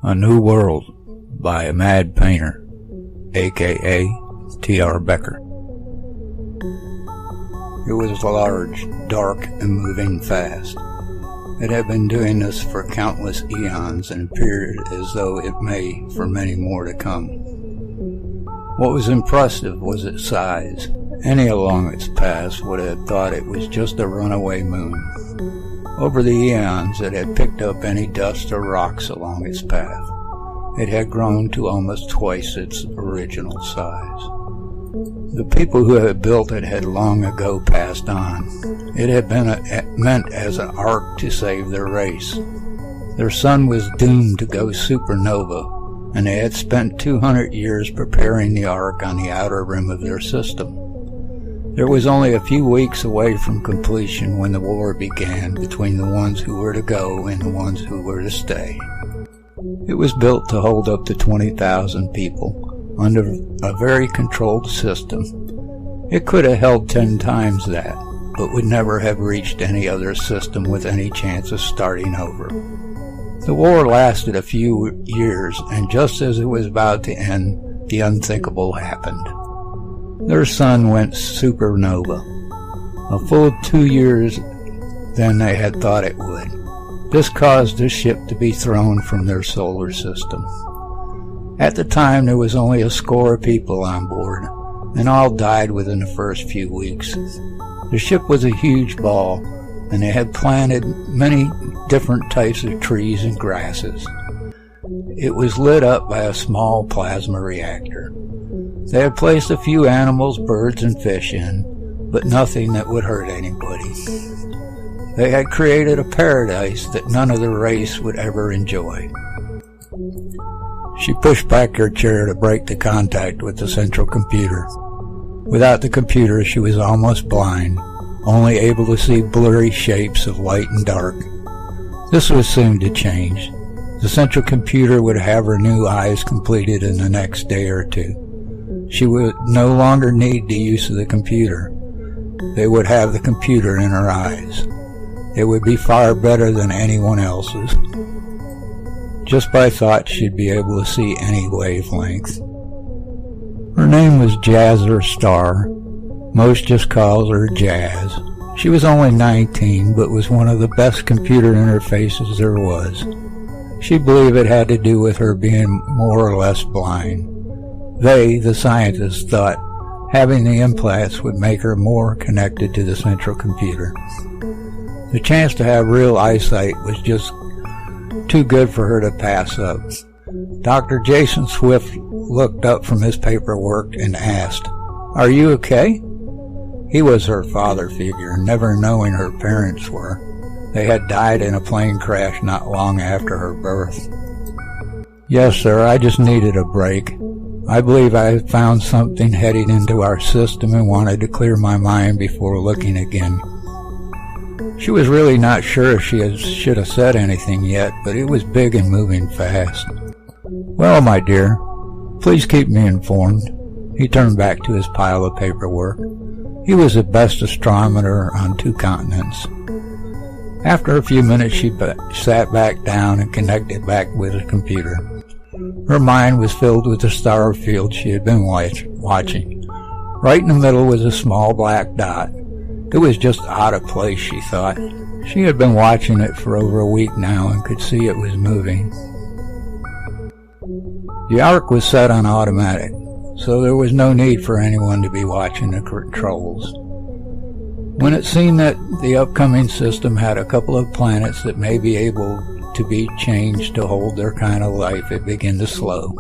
A New World by amadpainter, aka T.R. Becker. It was large, dark, and moving fast. It had been doing this for countless eons and appeared as though it may for many more to come. What was impressive was its size. Any along its path would have thought it was just a runaway moon. Over the eons, it had picked up any dust or rocks along its path. It had grown to almost twice its original size. The people who had built it had long ago passed on. It had been meant as an ark to save their race. Their sun was doomed to go supernova, and they had spent 200 years preparing the ark on the outer rim of their system. There was only a few weeks away from completion when the war began between the ones who were to go and the ones who were to stay. It was built to hold up to 20,000 people under a very controlled system. It could have held 10 times that, but would never have reached any other system with any chance of starting over. The war lasted a few years, and just as it was about to end, the unthinkable happened. Their sun went supernova, a full 2 years than they had thought it would. This caused the ship to be thrown from their solar system. At the time, there was only a score of people on board, and all died within the first few weeks. The ship was a huge ball, and they had planted many different types of trees and grasses. It was lit up by a small plasma reactor. They had placed a few animals, birds, and fish in, but nothing that would hurt anybody. They had created a paradise that none of the race would ever enjoy. She pushed back her chair to break the contact with the central computer. Without the computer, she was almost blind, only able to see blurry shapes of light and dark. This was soon to change. The central computer would have her new eyes completed in the next day or two. She would no longer need the use of the computer. They would have the computer in her eyes. It would be far better than anyone else's. Just by thought, she'd be able to see any wavelength. Her name was Jazzer Star. Most just calls her Jazz. She was only 19, but was one of the best computer interfaces there was. She believed it had to do with her being more or less blind. They, the scientists, thought having the implants would make her more connected to the central computer. The chance to have real eyesight was just too good for her to pass up. Dr. Jason Swift looked up from his paperwork and asked, "Are you okay?" He was her father figure, never knowing her parents were. They had died in a plane crash not long after her birth. "Yes, sir, I just needed a break. I believe I had found something heading into our system and wanted to clear my mind before looking again." She was really not sure if she should have said anything yet, but it was big and moving fast. "Well, my dear, please keep me informed." He turned back to his pile of paperwork. He was the best astronomer on 2 continents. After a few minutes, she sat back down and connected back with the computer. Her mind was filled with the star field she had been watching. Right in the middle was a small black dot. It was just out of place, she thought. She had been watching it for over a week now and could see it was moving. The ark was set on automatic, so there was no need for anyone to be watching the controls. When it seemed that the upcoming system had a couple of planets that may be able to be changed to hold their kind of life, it began to slow.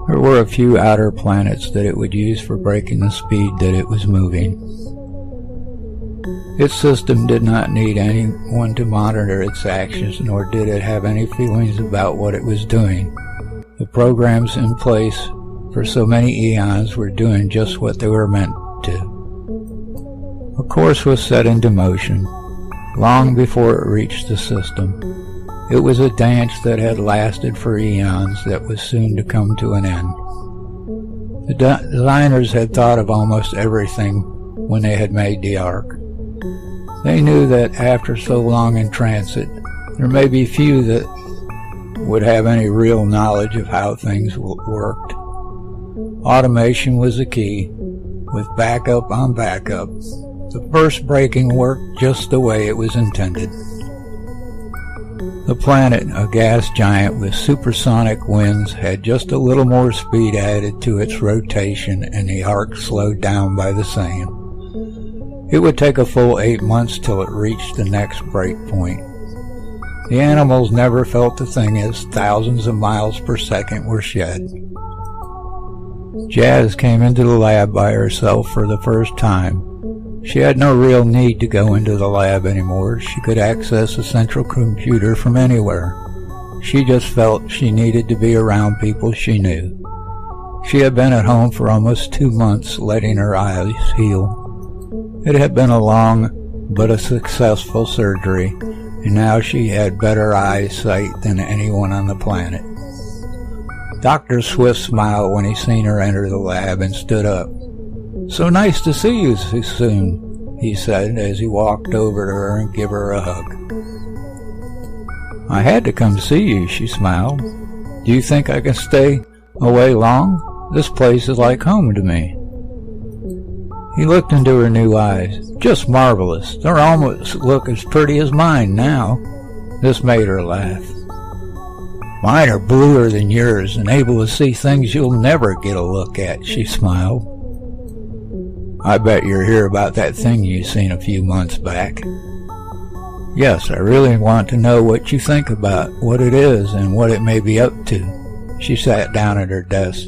There were a few outer planets that it would use for breaking the speed that it was moving. Its system did not need anyone to monitor its actions, nor did it have any feelings about what it was doing. The programs in place for so many eons were doing just what they were meant to. A course was set into motion, long before it reached the system. It was a dance that had lasted for eons that was soon to come to an end. The designers had thought of almost everything when they had made the ark. They knew that after so long in transit, there may be few that would have any real knowledge of how things worked. Automation was the key, with backup on backup. The first braking worked just the way it was intended. The planet, a gas giant with supersonic winds, had just a little more speed added to its rotation, and the arc slowed down by the same. It would take a full 8 months till it reached the next break point. The animals never felt the thing as thousands of miles per second were shed. Jazz came into the lab by herself for the first time. She had no real need to go into the lab anymore. She could access a central computer from anywhere. She just felt she needed to be around people she knew. She had been at home for almost 2 months, letting her eyes heal. It had been a long but a successful surgery, and now she had better eyesight than anyone on the planet. Dr. Swift smiled when he seen her enter the lab and stood up. "So nice to see you so soon," he said as he walked over to her and gave her a hug. "I had to come see you," she smiled. "Do you think I can stay away long? This place is like home to me." He looked into her new eyes. "Just marvelous. They almost look as pretty as mine now." This made her laugh. "Mine are bluer than yours and able to see things you'll never get a look at," she smiled. "I bet you're here about that thing you seen a few months back." "Yes, I really want to know what you think about what it is and what it may be up to." She sat down at her desk.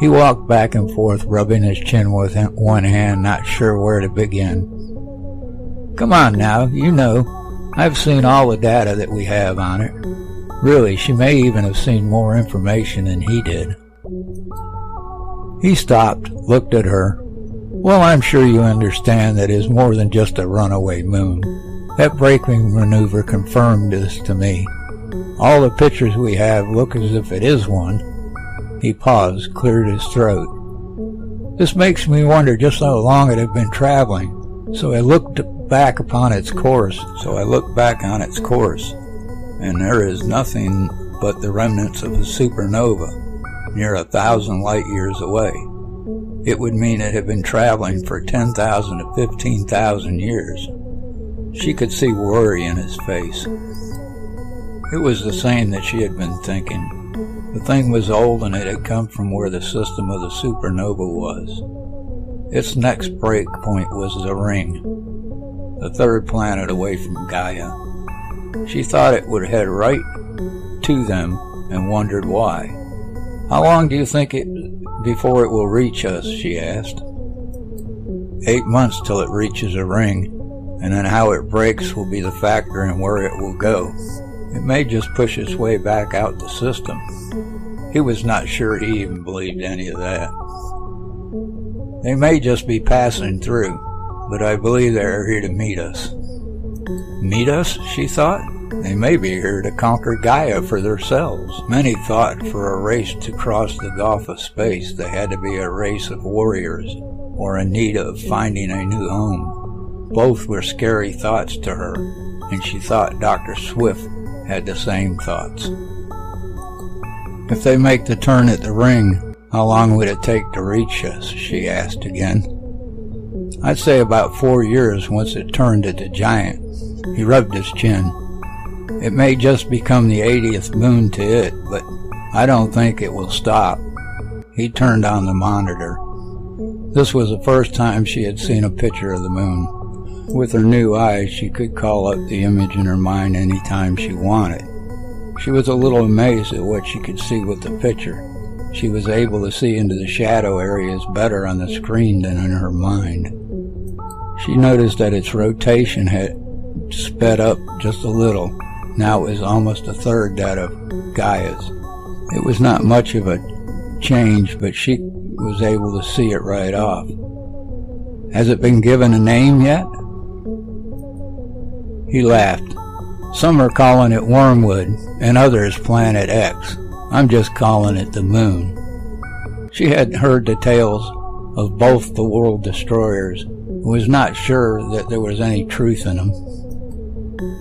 He walked back and forth, rubbing his chin with one hand, not sure where to begin. "Come on now, you know. I've seen all the data that we have on it. Really, she may even have seen more information than he did." He stopped, looked at her. "Well, I'm sure you understand that it is more than just a runaway moon. That braking maneuver confirmed this to me. All the pictures we have look as if it is one." He paused, cleared his throat. "This makes me wonder just how long it had been traveling. So I looked back on its course, and there is nothing but the remnants of a supernova, near 1,000 light years away. It would mean it had been traveling for 10,000 to 15,000 years. She could see worry in his face. It was the same that she had been thinking. The thing was old, and it had come from where the system of the supernova was. Its next break point was the ring, the third planet away from Gaia. She thought it would head right to them and wondered why. "How long do you think before it will reach us?" she asked. 8 months till it reaches a ring, and then how it breaks will be the factor in where it will go. It may just push its way back out the system. He was not sure he even believed any of that. "They may just be passing through, but I believe they are here to meet us." Meet us, she thought? They may be here to conquer Gaia for themselves. Many thought for a race to cross the gulf of space, they had to be a race of warriors or in need of finding a new home. Both were scary thoughts to her, and she thought Dr. Swift had the same thoughts. "If they make the turn at the ring, how long would it take to reach us?" she asked again. "I'd say about 4 years once it turned at the giant." He rubbed his chin. "It may just become the 80th moon to it, but I don't think it will stop." He turned on the monitor. This was the first time she had seen a picture of the moon. With her new eyes, she could call up the image in her mind any time she wanted. She was a little amazed at what she could see with the picture. She was able to see into the shadow areas better on the screen than in her mind. She noticed that its rotation had sped up just a little. Now it was almost a third that of Gaia's. It was not much of a change, but she was able to see it right off. "Has it been given a name yet?" He laughed. "Some are calling it Wormwood, and others Planet X. I'm just calling it the Moon." She had heard the tales of both the world destroyers, and was not sure that there was any truth in them.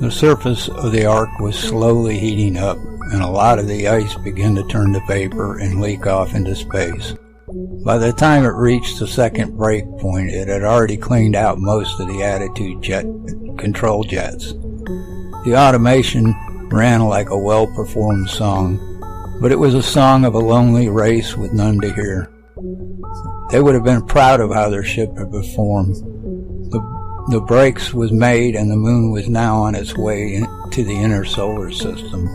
The surface of the ark was slowly heating up, and a lot of the ice began to turn to vapor and leak off into space. By the time it reached the second break point, it had already cleaned out most of the attitude control jets. The automation ran like a well-performed song, but it was a song of a lonely race with none to hear. They would have been proud of how their ship had performed. The brakes was made, and the moon was now on its way to the inner solar system.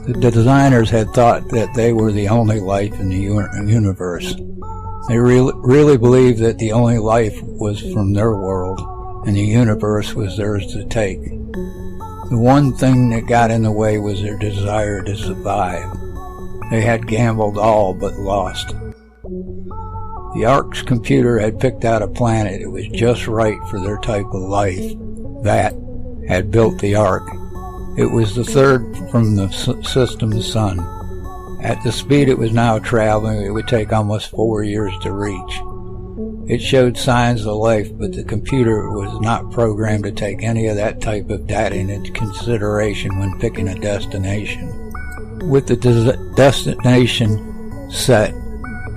The designers had thought that they were the only life in the universe. They really believed that the only life was from their world, and the universe was theirs to take. The one thing that got in the way was their desire to survive. They had gambled all but lost. The Ark's computer had picked out a planet that was just right for their type of life. That had built the Ark. It was the third from the system's sun. At the speed it was now traveling, it would take almost 4 years to reach. It showed signs of life, but the computer was not programmed to take any of that type of data into consideration when picking a destination. With the destination set,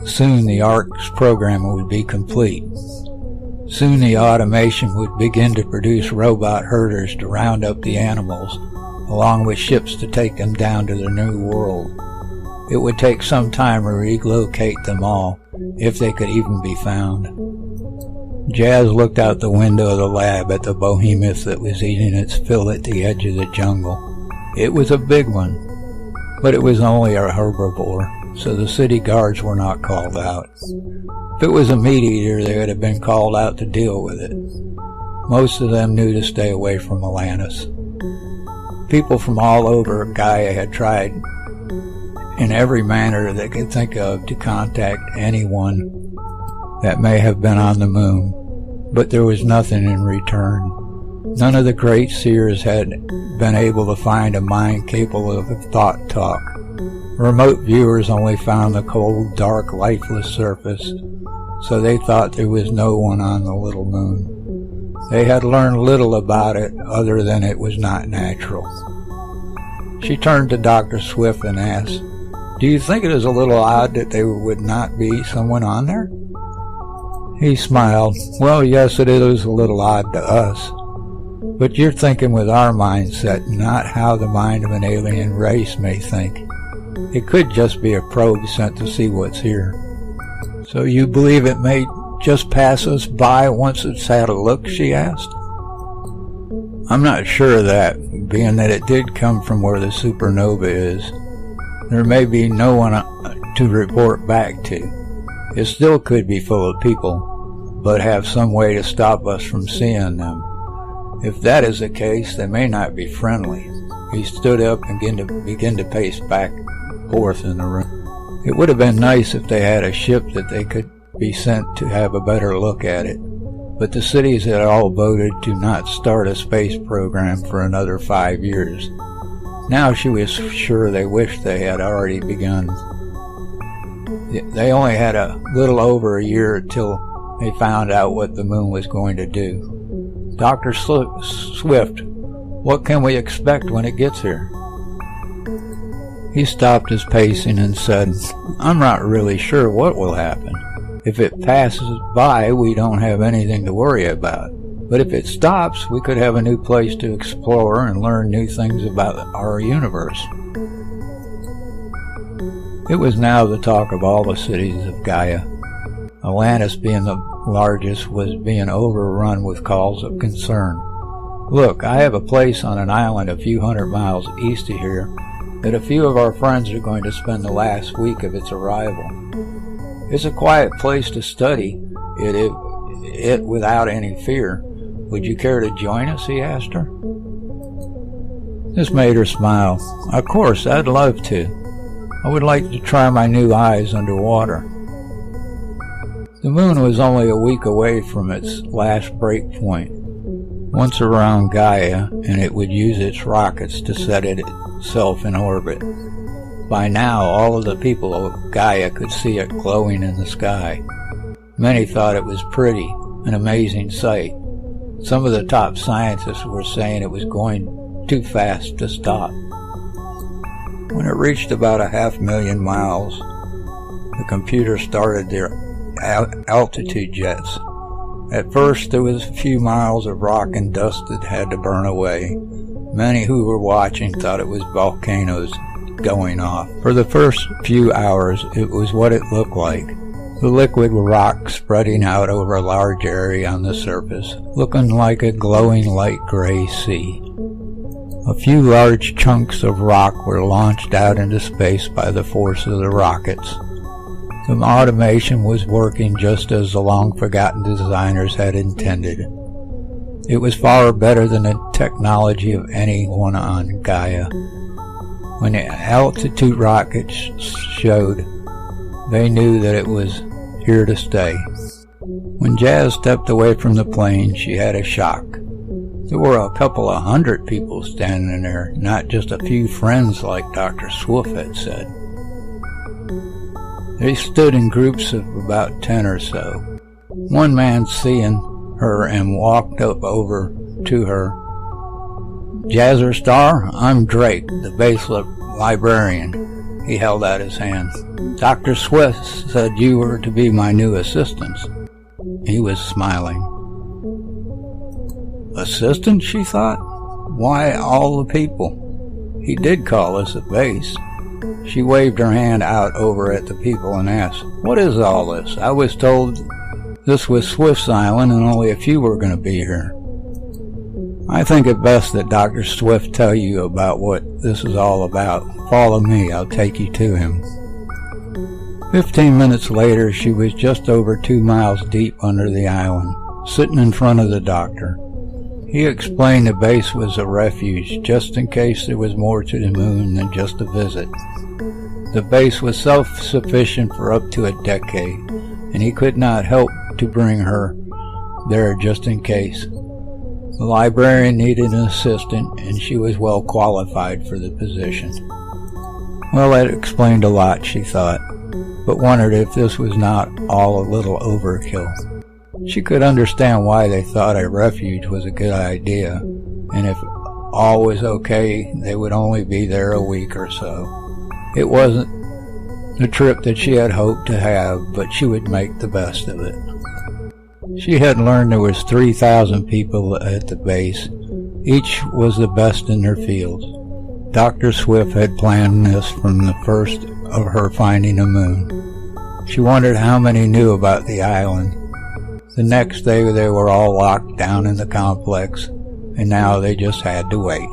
soon the Ark's program would be complete. Soon the automation would begin to produce robot herders to round up the animals, along with ships to take them down to their new world. It would take some time to relocate them all, if they could even be found. Jazz looked out the window of the lab at the behemoth that was eating its fill at the edge of the jungle. It was a big one, but it was only a herbivore, so the city guards were not called out. If it was a meat eater, they would have been called out to deal with it. Most of them knew to stay away from Atlantis. People from all over Gaia had tried in every manner they could think of to contact anyone that may have been on the moon, but there was nothing in return. None of the great seers had been able to find a mind capable of thought talk. Remote viewers only found the cold, dark, lifeless surface, so they thought there was no one on the little moon. They had learned little about it other than it was not natural. She turned to Dr. Swift and asked, "Do you think it is a little odd that there would not be someone on there?" He smiled. "Well, yes, it is a little odd to us. But you're thinking with our mindset, not how the mind of an alien race may think. It could just be a probe sent to see what's here." "So you believe it may just pass us by once it's had a look?" she asked. "I'm not sure of that, being that it did come from where the supernova is. There may be no one to report back to. It still could be full of people, but have some way to stop us from seeing them. If that is the case, they may not be friendly." He stood up and began to pace back and forth in the room. It would have been nice if they had a ship that they could be sent to have a better look at it, but the cities had all voted to not start a space program for another 5 years. Now she was sure they wished they had already begun. They only had a little over a year till they found out what the moon was going to do. "Dr. Swift, what can we expect when it gets here?" He stopped his pacing and said, "I'm not really sure what will happen. If it passes by, we don't have anything to worry about. But if it stops, we could have a new place to explore and learn new things about our universe." It was now the talk of all the cities of Gaia. Atlantis, being the largest, was being overrun with calls of concern. "Look, I have a place on an island a few hundred miles east of here that a few of our friends are going to spend the last week of its arrival. It's a quiet place to study it without any fear. Would you care to join us?" he asked her. This made her smile. "Of course, I'd love to. I would like to try my new eyes underwater." The moon was only a week away from its last break point. Once around Gaia, and it would use its rockets to set itself in orbit. By now, all of the people of Gaia could see it glowing in the sky. Many thought it was pretty, an amazing sight. Some of the top scientists were saying it was going too fast to stop. When it reached about 500,000 miles, the computer started their altitude jets. At first, there was a few miles of rock and dust that had to burn away. Many who were watching thought it was volcanoes going off. For the first few hours, it was what it looked like. The liquid rock spreading out over a large area on the surface, looking like a glowing light gray sea. A few large chunks of rock were launched out into space by the force of the rockets. The automation was working just as the long-forgotten designers had intended. It was far better than the technology of anyone on Gaia. When the altitude rockets showed, they knew that it was here to stay. When Jazz stepped away from the plane, she had a shock. There were a couple of 100 people standing there, not just a few friends like Dr. Swift had said. They stood in groups of about 10 or so. One man seeing her and walked up over to her. "Jazzer Star, I'm Drake, the base librarian." He held out his hand. "Dr. Swift said you were to be my new assistant." He was smiling. Assistant, she thought? Why all the people? He did call us a base. She waved her hand out over at the people and asked, "What is all this? I was told this was Swift's Island and only a few were going to be here." "I think it best that Dr. Swift tell you about what this is all about. Follow me, I'll take you to him." 15 minutes later, she was just over 2 miles deep under the island, sitting in front of the doctor. He explained the base was a refuge, just in case there was more to the moon than just a visit. The base was self-sufficient for up to a decade, and he could not help to bring her there just in case. The librarian needed an assistant, and she was well qualified for the position. Well, that explained a lot, she thought, but wondered if this was not all a little overkill. She could understand why they thought a refuge was a good idea, and if all was okay, they would only be there a week or so. It wasn't the trip that she had hoped to have, but she would make the best of it. She had learned there was 3,000 people at the base. Each was the best in their field. Dr. Swift had planned this from the first of her finding the moon. She wondered how many knew about the island. The next day they were all locked down in the complex, and now they just had to wait.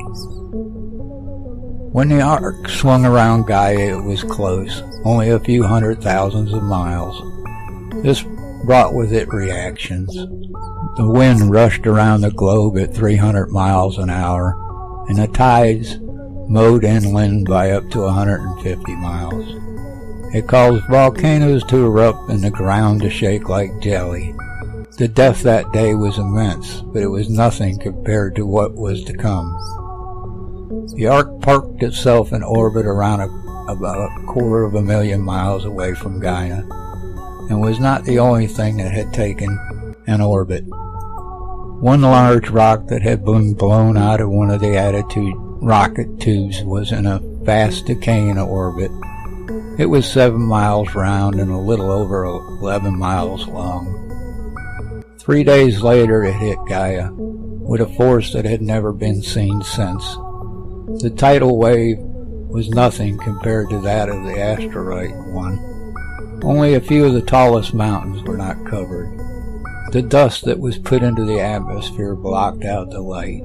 When the arc swung around Gaia, it was close, only a few 100,000 of miles. This brought with it reactions. The wind rushed around the globe at 300 miles an hour, and the tides mowed inland by up to 150 miles. It caused volcanoes to erupt and the ground to shake like jelly. The depth that day was immense, but it was nothing compared to what was to come. The arc parked itself in orbit around about 250,000 miles away from Gaia, and was not the only thing that had taken an orbit. One large rock that had been blown out of one of the attitude rocket tubes was in a fast decaying orbit. It was 7 miles round and a little over 11 miles long. 3 days later it hit Gaia, with a force that had never been seen since. The tidal wave was nothing compared to that of the asteroid one. Only a few of the tallest mountains were not covered. The dust that was put into the atmosphere blocked out the light.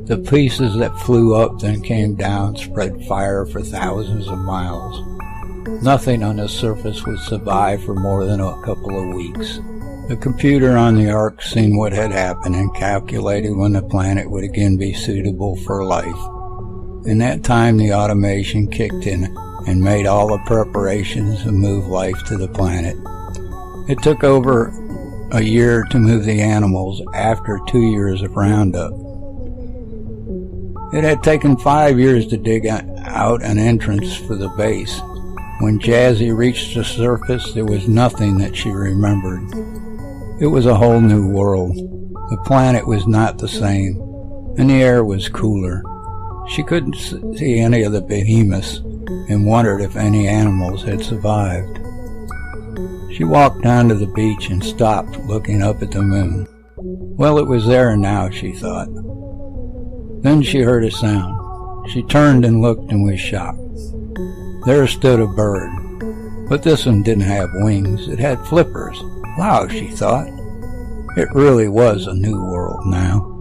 The pieces that flew up then came down spread fire for thousands of miles. Nothing on the surface would survive for more than a couple of weeks. The computer on the ark seen what had happened and calculated when the planet would again be suitable for life. In that time, the automation kicked in and made all the preparations to move life to the planet. It took over a year to move the animals after 2 years of roundup. It had taken 5 years to dig out an entrance for the base. When Jazzy reached the surface, there was nothing that she remembered. It was a whole new world. The planet was not the same, and the air was cooler. She couldn't see any of the behemoths, and wondered if any animals had survived. She walked down to the beach and stopped, looking up at the moon. Well, it was there now, she thought. Then she heard a sound. She turned and looked and was shocked. There stood a bird, but this one didn't have wings. It had flippers. Wow, she thought. It really was a new world now.